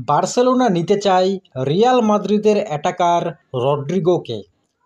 Barcelona নিতে চায় Real মাদ্রিদের অ্যাটাকার রড্রিগোকে।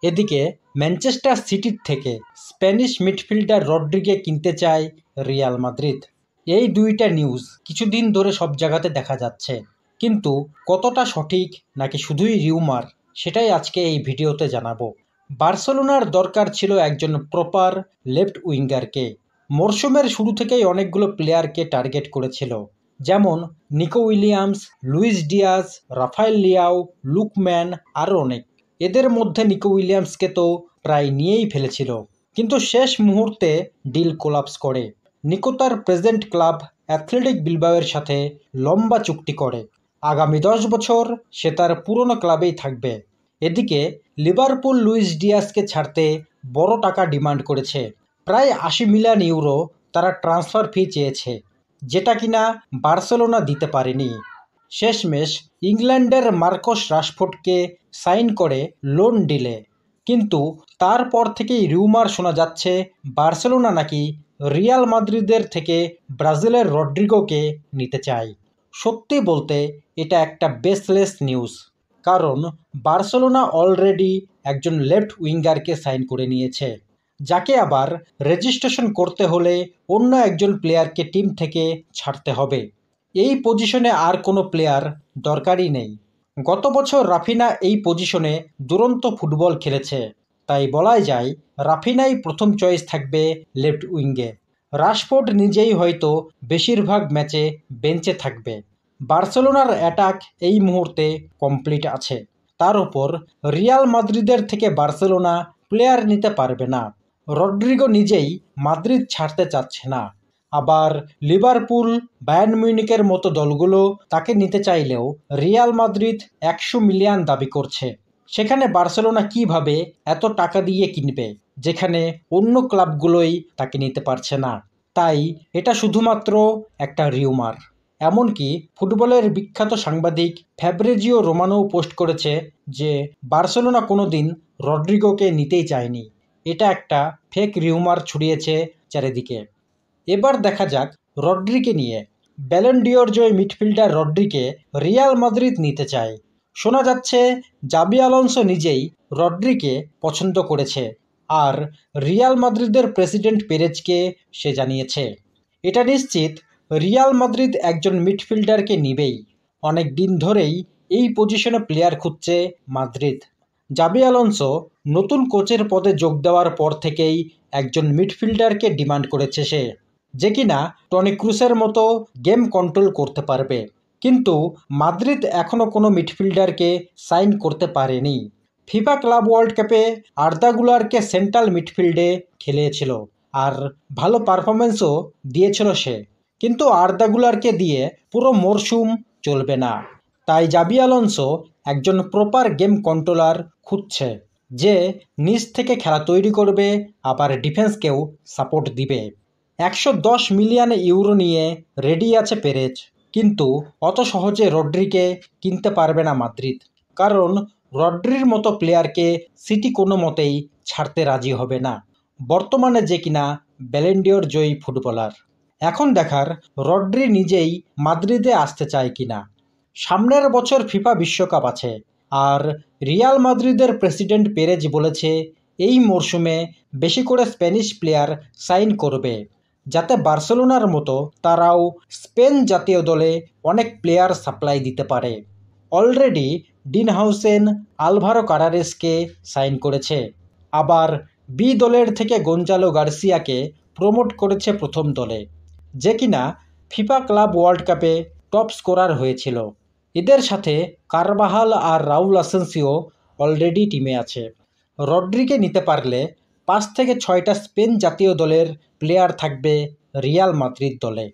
এদিকে ম্যানচেস্টার সিটির থেকে স্প্যানিশ মিডফিল্ডার রড্রিগে কিনতে চায় রিয়াল মাদ্রিদ। এই দুইটা নিউজ কিছুদিন ধরে সব জায়গাতে দেখা যাচ্ছে, কিন্তু কতটা সঠিক নাকি শুধুই রিউমার সেটাই আজকে এই ভিডিওতে জানাবো। বার্সেলোনার দরকার ছিল একজন প্রপার লেফট উইঙ্গারকে। মরশুমের শুরু থেকেই অনেকগুলো প্লেয়ারকে টার্গেট করেছিল, যেমন Nico Williams, Luis Diaz, Rafael Leao, Lookman আরও অনেক। এদের মধ্যে নিকো উইলিয়ামসকে তো প্রায় নিয়েই ফেলেছিল, কিন্তু শেষ মুহূর্তে ডিল কোলাপস করে। নিকো তার প্রেজেন্ট ক্লাব অ্যাথলেটিক বিলবাওয়ের সাথে লম্বা চুক্তি করে। আগামী 10 বছর সে তার পুরনো ক্লাবেই থাকবে। এদিকে লিভারপুল লুইস ডিয়াজকে ছাড়তে বড় টাকা ডিমান্ড করেছে, প্রায় 80 মিলিয়ন ইউরো তারা ট্রান্সফার ফি চেয়েছে, যেটা কিনা বার্সেলোনা দিতে পারেনি। শেষমেশ ইংল্যান্ডের মার্কস রাশফোর্ডকে সাইন করে লোন ডিলে, কিন্তু তারপর থেকেই রিউমার শোনা যাচ্ছে বার্সেলোনা নাকি রিয়াল মাদ্রিদের থেকে ব্রাজিলের রড্রিগোকে নিতে চায়। সত্যি বলতে এটা একটা বেসলেস নিউজ, কারণ বার্সেলোনা অলরেডি একজন লেফট উইঙ্গারকে সাইন করে নিয়েছে, যাকে আবার রেজিস্ট্রেশন করতে হলে অন্য একজন প্লেয়ারকে টিম থেকে ছাড়তে হবে। এই পজিশনে আর কোনো প্লেয়ার দরকারই নেই। গত বছর রাফিনা এই পজিশনে দুরন্ত ফুটবল খেলেছে, তাই বলাই যায় রাফিনাই প্রথম চয়েস থাকবে লেফট উইঙ্গে। রাশফোর্ড নিজেই হয়তো বেশিরভাগ ম্যাচে বেঞ্চে থাকবে। বার্সেলোনার অ্যাটাক এই মুহূর্তে কমপ্লিট আছে, তার উপর রিয়াল মাদ্রিদের থেকে বার্সেলোনা প্লেয়ার নিতে পারবে না। রড্রিগো নিজেই মাদ্রিদ ছাড়তে চাচ্ছে না, আবার লিভারপুল, বায়ার্ন মিউনিখের মতো দলগুলো তাকে নিতে চাইলেও রিয়াল মাদ্রিদ 100 মিলিয়ন দাবি করছে। সেখানে বার্সেলোনা কিভাবে এত টাকা দিয়ে কিনবে, যেখানে অন্য ক্লাবগুলোই তাকে নিতে পারছে না? তাই এটা শুধুমাত্র একটা রিউমার। এমনকি ফুটবলের বিখ্যাত সাংবাদিক ফ্যাব্রিজিও রোমানো পোস্ট করেছে যে বার্সেলোনা কোনোদিন রড্রিগোকে নিতেই চায়নি। এটা একটা ফেক রিউমার ছড়িয়েছে চারিদিকে। এবার দেখা যাক রড্রিকে নিয়ে। ব্যালন ডিওর জয়ী মিডফিল্ডার রড্রিকে রিয়াল মাদ্রিদ নিতে চায়। শোনা যাচ্ছে জাবি আলোনসো নিজেই রড্রিকে পছন্দ করেছে, আর রিয়াল মাদ্রিদের প্রেসিডেন্ট পেরেজকে সে জানিয়েছে। এটা নিশ্চিত রিয়াল মাদ্রিদ একজন মিডফিল্ডারকে নিবেই। অনেক দিন ধরেই এই পজিশনে প্লেয়ার খুঁজছে মাদ্রিদ। জাবি আলোনসো নতুন কোচের পদে যোগ দেওয়ার পর থেকেই একজন মিডফিল্ডারকে ডিমান্ড করেছে সে, যে কিনা টনি ক্রুসের মতো গেম কন্ট্রোল করতে পারবে। কিন্তু মাদ্রিদ এখনও কোনো মিডফিল্ডারকে সাইন করতে পারেনি। ফিফা ক্লাব ওয়ার্ল্ড কাপে আর্দা গুলারকে সেন্ট্রাল মিডফিল্ডে খেলিয়েছিল, আর ভালো পারফরমেন্সও দিয়েছিল সে। কিন্তু আর্দা গুলারকে দিয়ে পুরো মরশুম চলবে না, তাই জাবি আলোনসো একজন প্রপার গেম কন্ট্রোলার খুঁজছে, যে নিচ থেকে খেলা তৈরি করবে, আবার ডিফেন্সকেও সাপোর্ট দিবে। 110 মিলিয়ন ইউরো নিয়ে রেডি আছে পেরেজ, কিন্তু অত সহজে রড্রিকে কিনতে পারবে না মাদ্রিদ, কারণ রড্রির মতো প্লেয়ারকে সিটি কোনো মতেই ছাড়তে রাজি হবে না, বর্তমানে যে কিনা ব্যালন ডিওর জয়ী ফুটবলার। এখন দেখার রড্রি নিজেই মাদ্রিদে আসতে চায় কিনা। সামনের বছর ফিফা বিশ্বকাপ আছে, আর রিয়াল মাদ্রিদের প্রেসিডেন্ট পেরেজ বলেছে এই মরশুমে বেশি করে স্প্যানিশ প্লেয়ার সাইন করবে, যাতে বার্সেলোনার মতো তারাও স্পেন জাতীয় দলে অনেক প্লেয়ার সাপ্লাই দিতে পারে। অলরেডি ডিন হাউসেন আলভারো কারারেসকে সাইন করেছে, আবার বি দলের থেকে গঞ্জালো গার্সিয়াকে প্রমোট করেছে প্রথম দলে, যে কিনা ফিফা ক্লাব ওয়ার্ল্ড কাপে টপ স্কোরার হয়েছিল। এদের সাথে কারবাহাল আর রাউল আসেন্সিও অলরেডি টিমে আছে। রড্রিকে নিতে পারলে 5 থেকে 6টা স্পেন জাতীয় দলের প্লেয়ার থাকবে রিয়াল মাদ্রিদ দলে।